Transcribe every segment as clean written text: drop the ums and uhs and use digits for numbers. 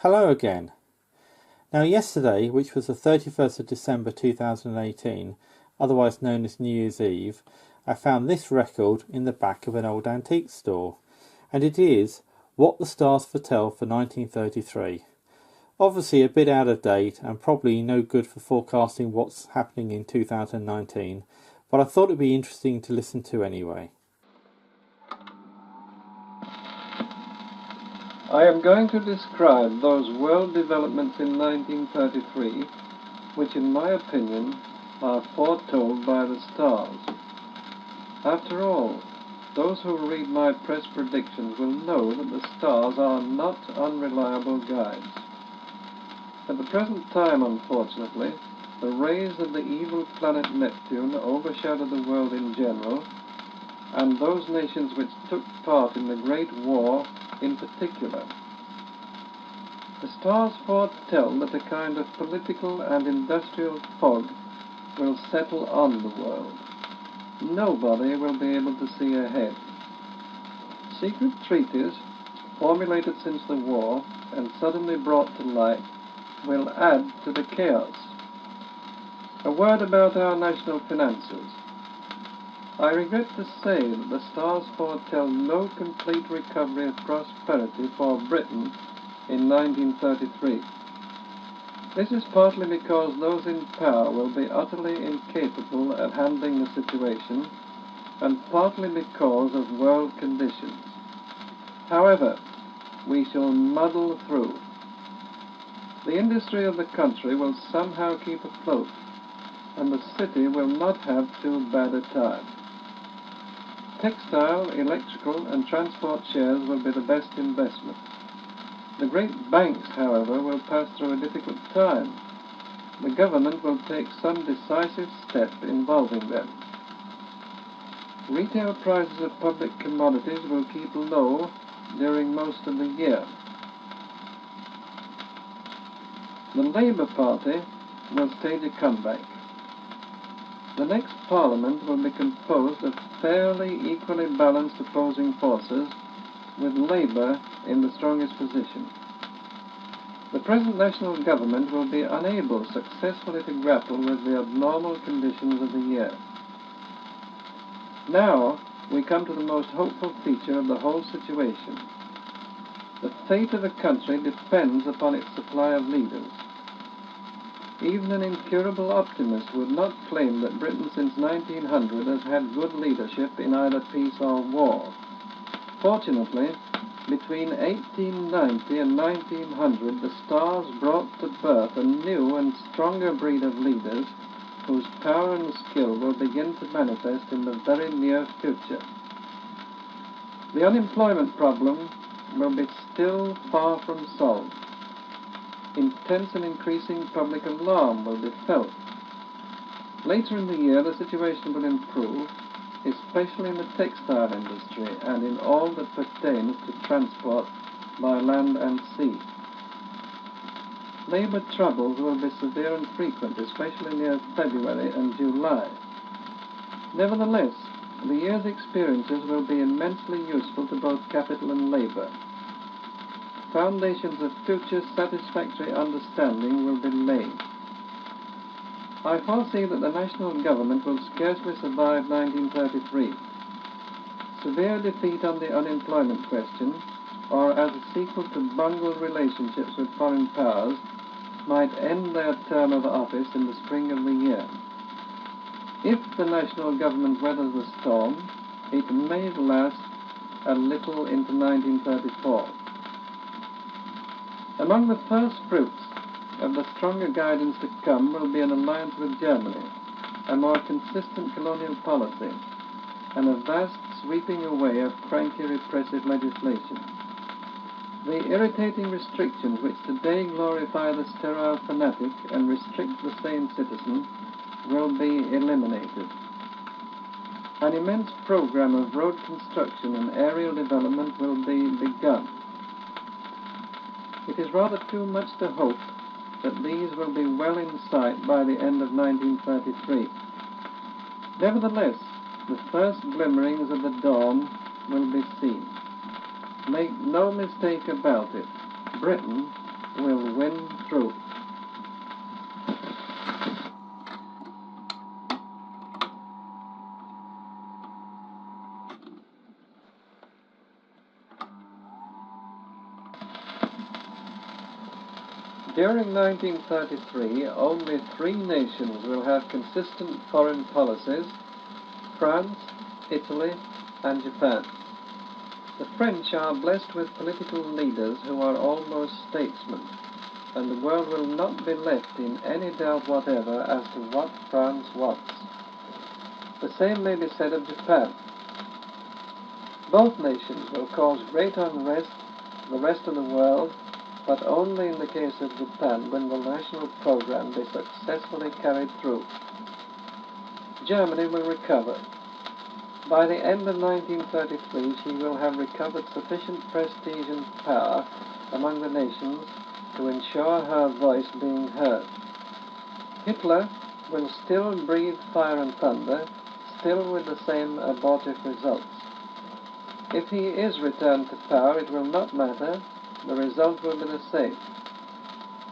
Hello again. Now yesterday, which was the 31st of December 2018, otherwise known as New Year's Eve, I found this record in the back of an old antique store, and it is What the Stars Foretell for 1933. Obviously a bit out of date and probably no good for forecasting what's happening in 2019, but I thought it'd be interesting to listen to anyway. I am going to describe those world developments in 1933 which, in my opinion, are foretold by the stars. After all, those who read my press predictions will know that the stars are not unreliable guides. At the present time, unfortunately, the rays of the evil planet Neptune overshadow the world in general, and those nations which took part in the Great War in particular. The stars foretell that a kind of political and industrial fog will settle on the world. Nobody will be able to see ahead. Secret treaties, formulated since the war and suddenly brought to light, will add to the chaos. A word about our national finances. I regret to say that the stars foretell no complete recovery of prosperity for Britain in 1933. This is partly because those in power will be utterly incapable at handling the situation, and partly because of world conditions. However, we shall muddle through. The industry of the country will somehow keep afloat, and the city will not have too bad a time. Textile, electrical and transport shares will be the best investment. The great banks, however, will pass through a difficult time. The government will take some decisive step involving them. Retail prices of public commodities will keep low during most of the year. The Labour Party will stage a comeback. The next Parliament will be composed of fairly equally balanced opposing forces, with Labour in the strongest position. The present national government will be unable successfully to grapple with the abnormal conditions of the year. Now we come to the most hopeful feature of the whole situation. The fate of a country depends upon its supply of leaders. Even an incurable optimist would not claim that Britain since 1900 has had good leadership in either peace or war. Fortunately, between 1890 and 1900 the stars brought to birth a new and stronger breed of leaders whose power and skill will begin to manifest in the very near future. The unemployment problem will be still far from solved. Intense and increasing public alarm will be felt. Later in the year the situation will improve, especially in the textile industry and in all that pertains to transport by land and sea. Labour troubles will be severe and frequent, especially near February and July. Nevertheless, the year's experiences will be immensely useful to both capital and labour. Foundations of future satisfactory understanding will be laid. I foresee that the national government will scarcely survive 1933. Severe defeat on the unemployment question, or as a sequel to bungled relationships with foreign powers, might end their term of office in the spring of the year. If the national government weathers the storm, it may last a little into 1934. Among the first fruits of the stronger guidance to come will be an alliance with Germany, a more consistent colonial policy, and a vast sweeping away of cranky repressive legislation. The irritating restrictions which today glorify the sterile fanatic and restrict the sane citizen will be eliminated. An immense program of road construction and aerial development will be begun. It is rather too much to hope that these will be well in sight by the end of 1933. Nevertheless, the first glimmerings of the dawn will be seen. Make no mistake about it, Britain will win through. During 1933, only 3 nations will have consistent foreign policies: France, Italy, and Japan. The French are blessed with political leaders who are almost statesmen, and the world will not be left in any doubt whatever as to what France wants. The same may be said of Japan. Both nations will cause great unrest to the rest of the world, but only in the case of Japan will the national program be successfully carried through. Germany will recover. By the end of 1933, she will have recovered sufficient prestige and power among the nations to ensure her voice being heard. Hitler will still breathe fire and thunder, still with the same abortive results. If he is returned to power, it will not matter. The result will be the same.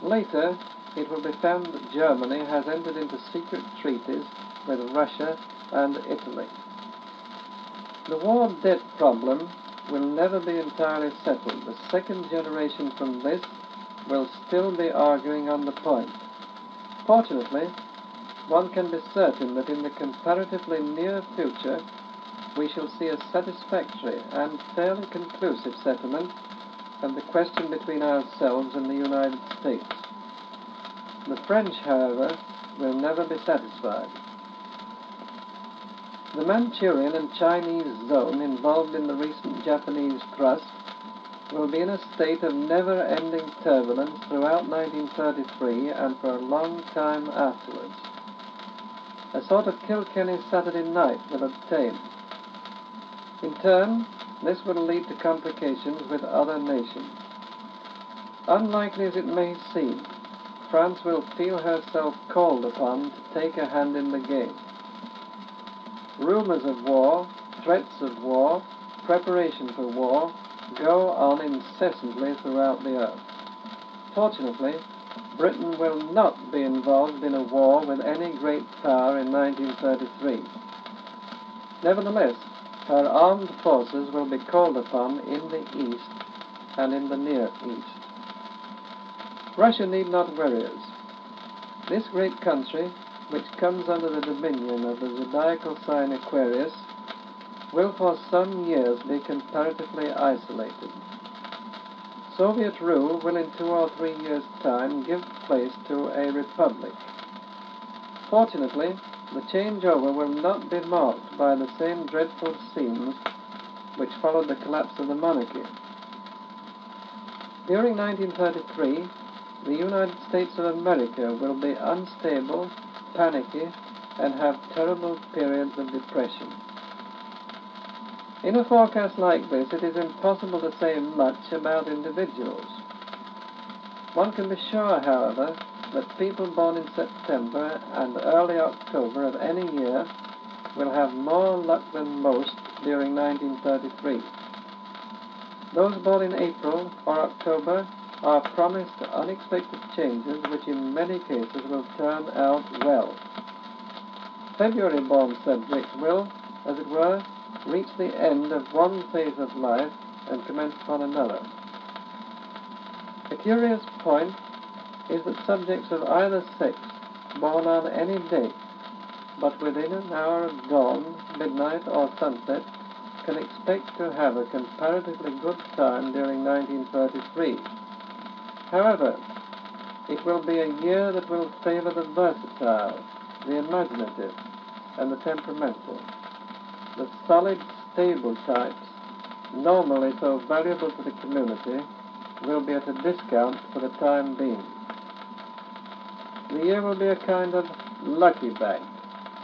Later, it will be found that Germany has entered into secret treaties with Russia and Italy. The war debt problem will never be entirely settled. The second generation from this will still be arguing on the point. Fortunately, one can be certain that in the comparatively near future we shall see a satisfactory and fairly conclusive settlement of the question between ourselves and the United States. The French, however, will never be satisfied. The Manchurian and Chinese zone involved in the recent Japanese thrust will be in a state of never-ending turbulence throughout 1933 and for a long time afterwards. A sort of Kilkenny Saturday night will obtain. In turn, this will lead to complications with other nations. Unlikely as it may seem, France will feel herself called upon to take a hand in the game. Rumours of war, threats of war, preparation for war go on incessantly throughout the earth. Fortunately, Britain will not be involved in a war with any great power in 1933. Nevertheless, her armed forces will be called upon in the East and in the Near East. Russia need not worry us. This great country, which comes under the dominion of the zodiacal sign Aquarius, will for some years be comparatively isolated. Soviet rule will in 2 or 3 years' time give place to a republic. Fortunately, the changeover will not be marked by the same dreadful scenes which followed the collapse of the monarchy. During 1933, the United States of America will be unstable, panicky, and have terrible periods of depression. In a forecast like this, it is impossible to say much about individuals. One can be sure, however, that people born in September and early October of any year will have more luck than most during 1933. Those born in April or October are promised unexpected changes which in many cases will turn out well. February-born subjects will, as it were, reach the end of one phase of life and commence upon another. A curious point is that subjects of either sex, born on any day, but within an hour of dawn, midnight, or sunset, can expect to have a comparatively good time during 1933. However, it will be a year that will favor the versatile, the imaginative, and the temperamental. The solid, stable types, normally so valuable to the community, will be at a discount for the time being. The year will be a kind of lucky bag,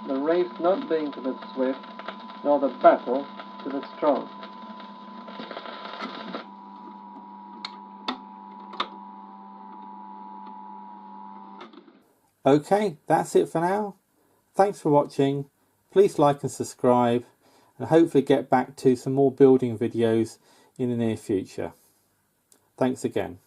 the race not being to the swift, nor the battle to the strong. Okay, that's it for now. Thanks for watching. Please like and subscribe, and hopefully get back to some more building videos in the near future. Thanks again.